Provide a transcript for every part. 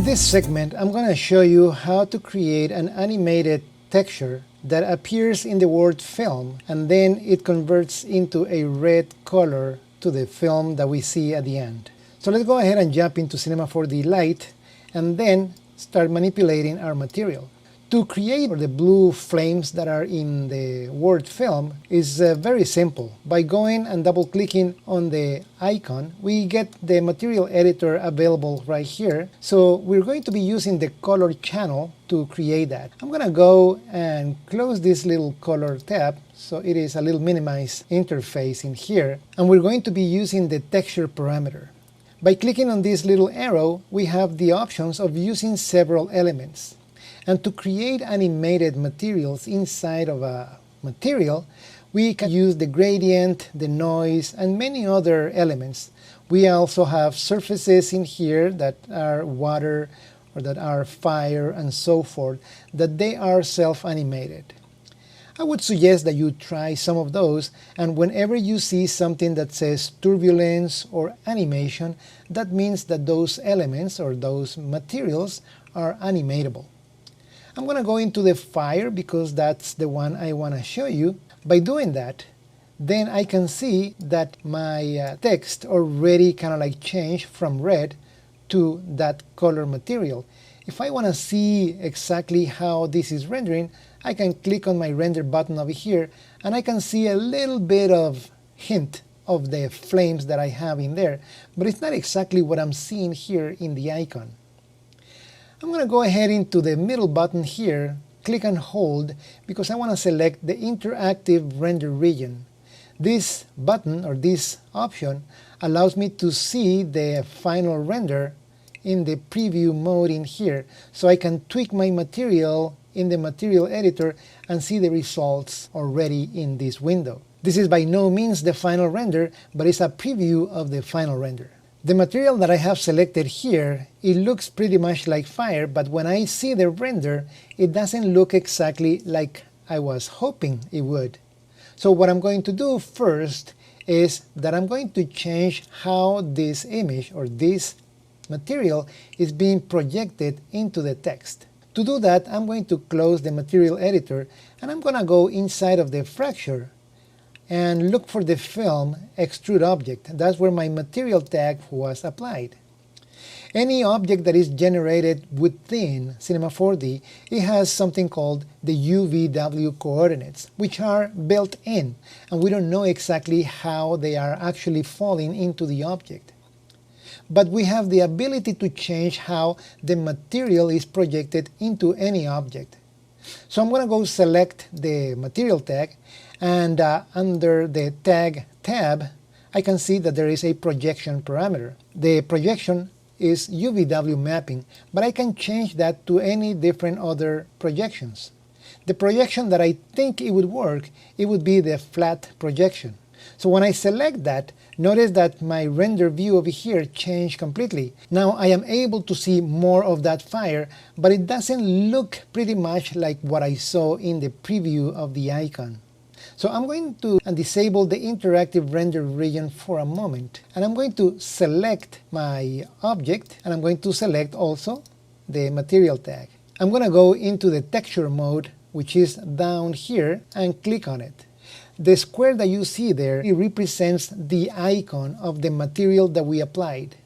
this segment, I'm going to show you how to create an animated texture that appears in the word film, and then it converts into a red color to the film that we see at the end. So let's go ahead and jump into Cinema4d Lite and then start manipulating our material. To create the blue flames that are in the word film is very simple. By going and double-clicking on the icon, we get the material editor available right here. So we're going to be using the color channel to create that. I'm going to go and close this little color tab, so it is a little minimized interface in here. And we're going to be using the texture parameter. By clicking on this little arrow, we have the options of using several elements. And to create animated materials inside of a material, we can use the gradient, the noise, and many other elements. We also have surfaces in here that are water or that are fire and so forth, that they are self-animated. I would suggest that you try some of those, and whenever you see something that says turbulence or animation, that means that those elements or those materials are animatable. I'm going to go into the fire because that's the one I want to show you. By doing that, then I can see that my text already kind of like changed from red to that color material. If I want to see exactly how this is rendering, I can click on my render button over here and I can see a little bit of hint of the flames that I have in there, but it's not exactly what I'm seeing here in the icon. I'm going to go ahead into the middle button here, click and hold, because I want to select the interactive render region. This button or this option allows me to see the final render in the preview mode in here, so I can tweak my material in the material editor and see the results already in this window. This is by no means the final render, but it's a preview of the final render. The material that I have selected here, it looks pretty much like fire, but when I see the render, it doesn't look exactly like I was hoping it would. So what I'm going to do first is that I'm going to change how this image or this material is being projected into the text. To do that, I'm going to close the material editor and I'm going to go inside of the fracture and look for the film extrude object. That's where my material tag was applied. Any object that is generated within Cinema4d, it has something called the UVW coordinates, which are built in, and we don't know exactly how they are actually falling into the object. But we have the ability to change how the material is projected into any object. So I'm going to go select the material tag, and under the tag tab, I can see that there is a projection parameter. The projection is UVW mapping, but I can change that to any different other projections. The projection that I think it would work, it would be the flat projection. So when I select that, notice that my render view over here changed completely. Now I am able to see more of that fire, but it doesn't look pretty much like what I saw in the preview of the icon. So I'm going to disable the interactive render region for a moment, and I'm going to select my object, and I'm going to select also the material tag. I'm going to go into the texture mode, which is down here, and click on it. The square that you see there, it represents the icon of the material that we applied.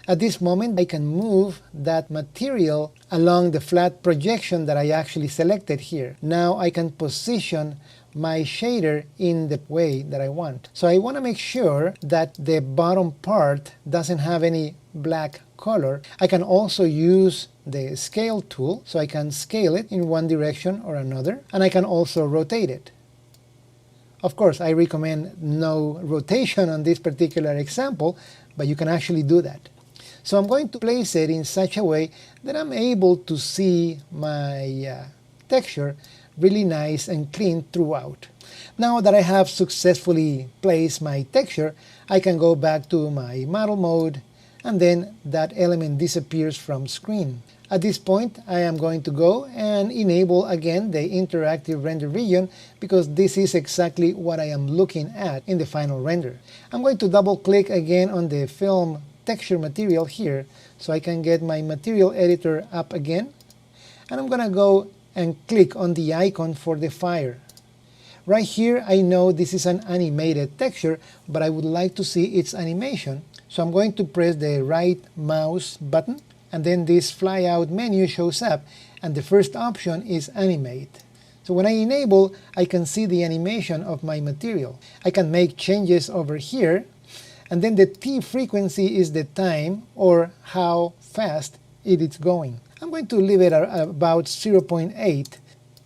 At this moment, I can move that material along the flat projection that I actually selected here. Now I can position my shader in the way that I want. So I want to make sure that the bottom part doesn't have any black color. I can also use the scale tool, so I can scale it in one direction or another, and I can also rotate it. Of course, I recommend no rotation on this particular example, but you can actually do that. So I'm going to place it in such a way that I'm able to see my texture really nice and clean throughout. Now that I have successfully placed my texture, I can go back to my model mode, and then that element disappears from screen. At this point, I am going to go and enable again the interactive render region, because this is exactly what I am looking at in the final render. I'm going to double click again on the film texture material here, so I can get my material editor up again, and I'm gonna go and click on the icon for the fire. Right here I know this is an animated texture, but I would like to see its animation, so I'm going to press the right mouse button, and then this flyout menu shows up, and the first option is animate. So when I enable, I can see the animation of my material. I can make changes over here, and then the T frequency is the time or how fast it is going. I'm going to leave it at about 0.8.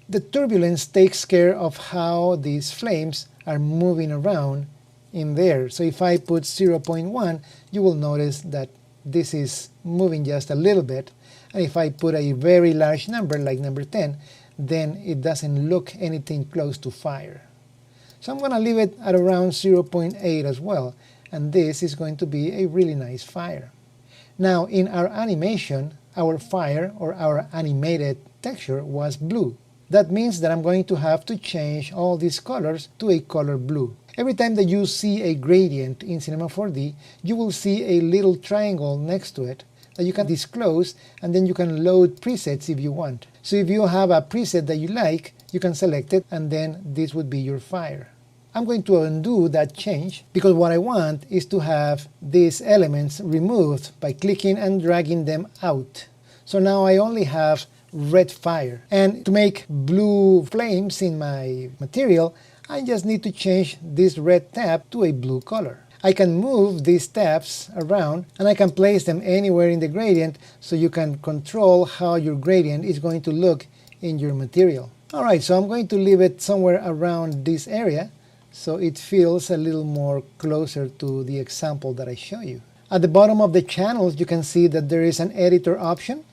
The turbulence takes care of how these flames are moving around in there. So if I put 0.1, you will notice that this is moving just a little bit. And if I put a very large number, like number 10, then it doesn't look anything close to fire. So I'm going to leave it at around 0.8 as well, and this is going to be a really nice fire. Now in our animation, our fire or our animated texture was blue. That means that I'm going to have to change all these colors to a color blue. Every time that you see a gradient in Cinema 4D, you will see a little triangle next to it that you can disclose, and then you can load presets if you want. So if you have a preset that you like, you can select it, and then this would be your fire. I'm going to undo that change, because what I want is to have these elements removed by clicking and dragging them out. So now I only have red fire. And to make blue flames in my material, I just need to change this red tab to a blue color. I can move these tabs around, and I can place them anywhere in the gradient, so you can control how your gradient is going to look in your material. Alright, so I'm going to leave it somewhere around this area, so it feels a little more closer to the example that I show you. At the bottom of the channels, you can see that there is an editor option.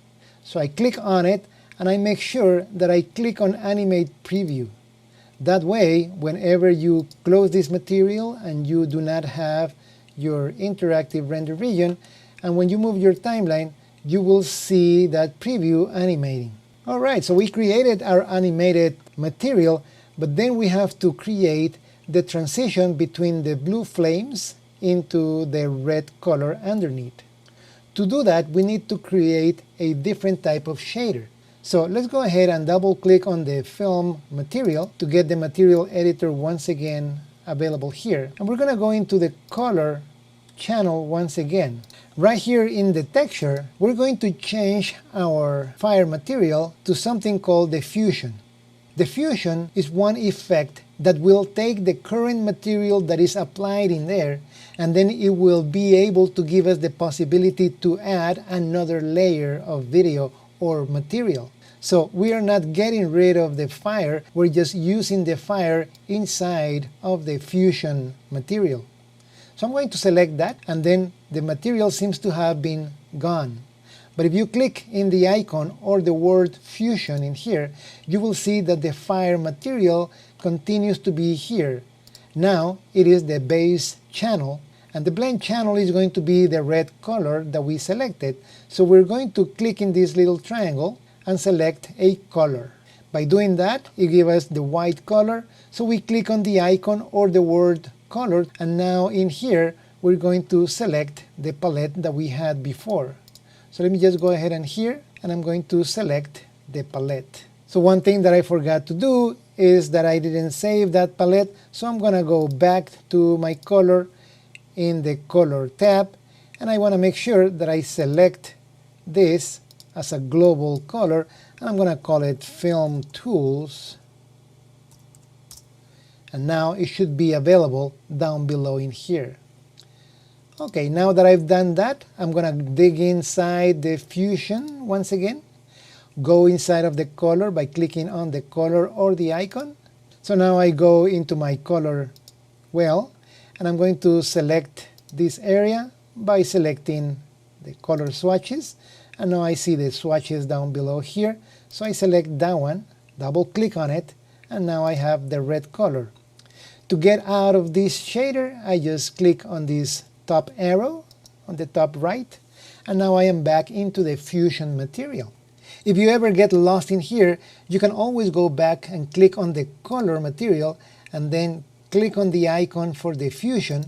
So I click on it, and I make sure that I click on Animate Preview. That way, whenever you close this material and you do not have your interactive render region, and when you move your timeline, you will see that preview animating. Alright, so we created our animated material, but then we have to create the transition between the blue flames into the red color underneath. To do that, we need to create a different type of shader. So let's go ahead and double click on the film material to get the material editor once again available here. And we're going to go into the color channel once again. Right here in the texture, we're going to change our fire material to something called the fusion. The fusion is one effect that will take the current material that is applied in there, and then it will be able to give us the possibility to add another layer of video or material. So we are not getting rid of the fire, we're just using the fire inside of the fusion material. So I'm going to select that, and then the material seems to have been gone. But if you click in the icon or the word fusion in here, you will see that the fire material continues to be here. Now it is the base channel, and the blend channel is going to be the red color that we selected. So we're going to click in this little triangle and select a color. By doing that, it gives us the white color, so we click on the icon or the word color, and now in here we're going to select the palette that we had before. So let me just go ahead and here, and I'm going to select the palette. So one thing that I forgot to do is that I didn't save that palette, so I'm going to go back to my color in the color tab, and I want to make sure that I select this as a global color, and I'm going to call it Film Tools, and now it should be available down below in here. Okay, now that I've done that, I'm going to dig inside the fusion once again, go inside of the color by clicking on the color or the icon. So now I go into my color well, and I'm going to select this area by selecting the color swatches, and now I see the swatches down below here, so I select that one, double click on it, and now I have the red color. To get out of this shader, I just click on this top arrow on the top right, and now I am back into the fusion material. If you ever get lost in here, you can always go back and click on the color material, and then click on the icon for the fusion,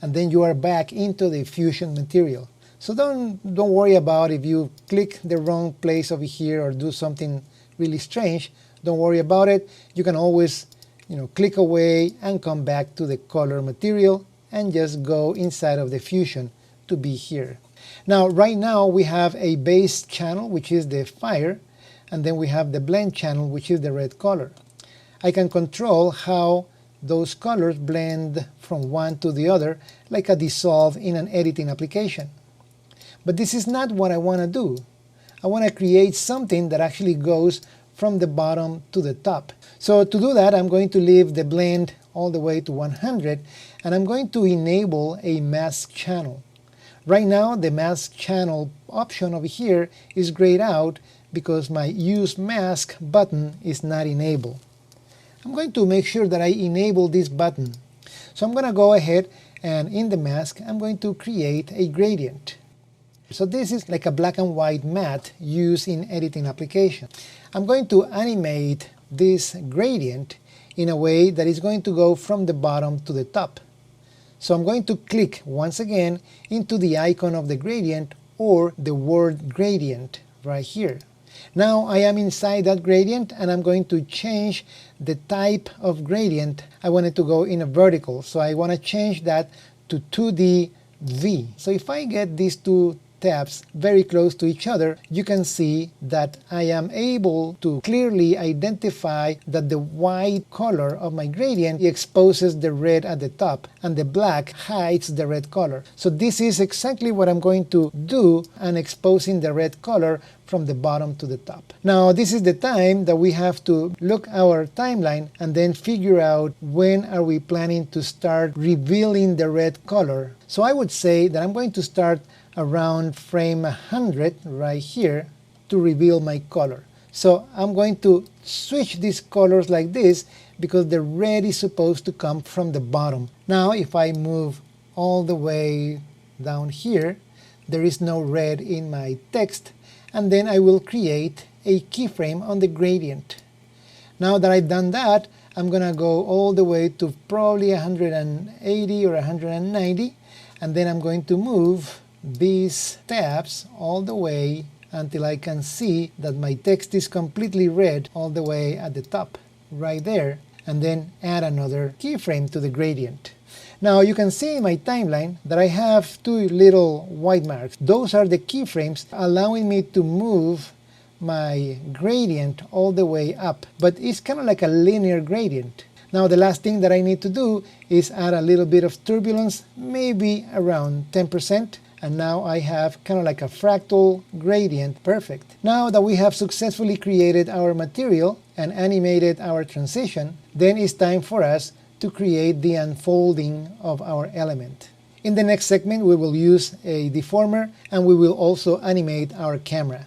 and then you are back into the fusion material. So don't worry about if you click the wrong place over here or do something really strange. Don't worry about it. You can always, click away and come back to the color material and just go inside of the fusion to be here. Now, right now we have a base channel, which is the fire, and then we have the blend channel, which is the red color. I can control how those colors blend from one to the other, like a dissolve in an editing application. But this is not what I want to do. I want to create something that actually goes from the bottom to the top. So to do that, I'm going to leave the blend all the way to 100, and I'm going to enable a mask channel. Right now, the mask channel option over here is grayed out because my Use Mask button is not enabled. I'm going to make sure that I enable this button. So I'm going to go ahead and in the mask, I'm going to create a gradient. So this is like a black and white matte used in editing application. I'm going to animate this gradient in a way that is going to go from the bottom to the top. So I'm going to click once again into the icon of the gradient or the word gradient right here. Now I am inside that gradient and I'm going to change the type of gradient. I want it to go in a vertical, so I want to change that to 2D V. So if I get these two tabs very close to each other, you can see that I am able to clearly identify that the white color of my gradient exposes the red at the top and the black hides the red color. So this is exactly what I'm going to do, and exposing the red color from the bottom to the top. Now this is the time that we have to look our timeline and then figure out when are we planning to start revealing the red color. So I would say that I'm going to start around frame 100 right here to reveal my color. So I'm going to switch these colors like this because the red is supposed to come from the bottom. Now if I move all the way down here, there is no red in my text, and then I will create a keyframe on the gradient. Now that I've done that, I'm gonna go all the way to probably 180 or 190, and then I'm going to move these tabs all the way until I can see that my text is completely red all the way at the top, right there, and then add another keyframe to the gradient. Now you can see in my timeline that I have two little white marks. Those are the keyframes allowing me to move my gradient all the way up, but it's kind of like a linear gradient. Now the last thing that I need to do is add a little bit of turbulence, maybe around 10%. And now I have kind of like a fractal gradient. Perfect. Now that we have successfully created our material and animated our transition, then it's time for us to create the unfolding of our element. In the next segment, we will use a deformer and we will also animate our camera.